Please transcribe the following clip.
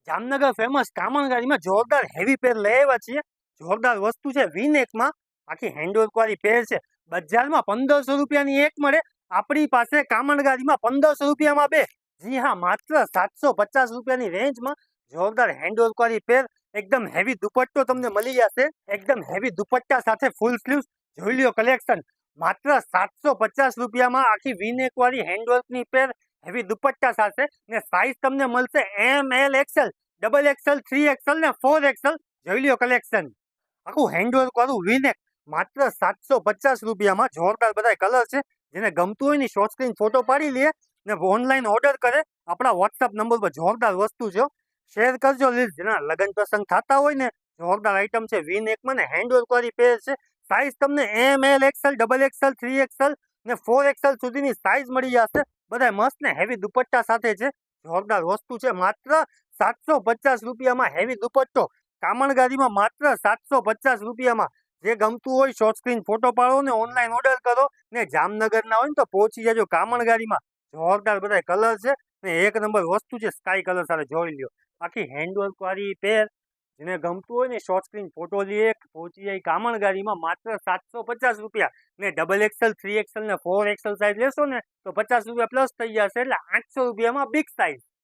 Jamnagar famous કામણગાડીમાં જોરદાર heavy પેર લઈ આવ્યા છીએ. જોરદાર વસ્તુ છે. વીનેકમાં આખી હેન્ડવર્ક વાળી પેર છે. બજારમાં 1500 રૂપિયાની એક મળે, આપણી પાસે કામણગાડીમાં 1500 રૂપિયામાં બે. જી હા, માત્ર 750 રૂપિયાની રેન્જમાં જોરદાર હેન્ડવર્ક વાળી પેર, એકદમ હેવી દુપટ્ટો તમને મળી જશે. એકદમ હેવી દુપટ્ટા સાથે ફૂલ સ્લીવ્સ. જોઈ લ્યો કલેક્શન. માત્ર 750 રૂપિયામાં આખી વીનેક વાળી હેન્ડવર્કની પેર, હેવી દુપટ્ટા સાથે. ને સાઈઝ તમને મળશે ML XL, XXL, 3XL ને 4XL. જોઈ લ્યો કલેક્શન. આખું હેન્ડવર્ક વાળું વીનેક માત્ર 750 રૂપિયામાં. જોરદાર બધા કલર છે. જેને ગમતું હોય ને શોર્ટ સ્ક્રીન ફોટો પાડી લે ને ઓનલાઈન ઓર્ડર કરે. આપણા વોટ્સઅપ નંબર પર જોરદાર વસ્તુ છે. શેર કરજો લીઝ. જેના લગ્ન પ્રસંગ થતા હોય ને, જોરદાર આઈટમ છે. વીનેકમાં ને હેન્ડવર્ક વાળી પેર છે. સાઈઝ તમને ML XL, XXL, 3XL ને 4XL સુધીની સાઈઝ મળી જશે. બધા મસ્ત ને હેવી દુપટ્ટા સાથે છે. જોરદાર વસ્તુ છે. માત્ર 750 રૂપિયામાં હેવી દુપટ્ટો કામણગાડીમાં, માત્ર 750 રૂપિયામાં. જે ગમતું હોય શોર્ટ સ્ક્રીન ફોટો પાડો ને ઓનલાઈન ઓર્ડર કરો. ને જામનગરના હોય ને તો પહોંચી જજો કામણગાડીમાં. જોરદાર બધા કલર છે ને એક નંબર વસ્તુ છે. સ્કાય કલર સાથે જોઈ લ્યો. આખી હેન્ડવર્ક વાળી પેર, જેને ગમતું હોય ને શોર્ટ સ્ક્રીન ફોટો લે, પહોંચી જાય કામણગાડીમાં. માત્ર 750 રૂપિયા. ને XXL, 3XL ને 4XL સાઈઝ લેશો ને તો 50 રૂપિયા પ્લસ થઈ જશે. એટલે 800 રૂપિયામાં બિગ સાઈઝ.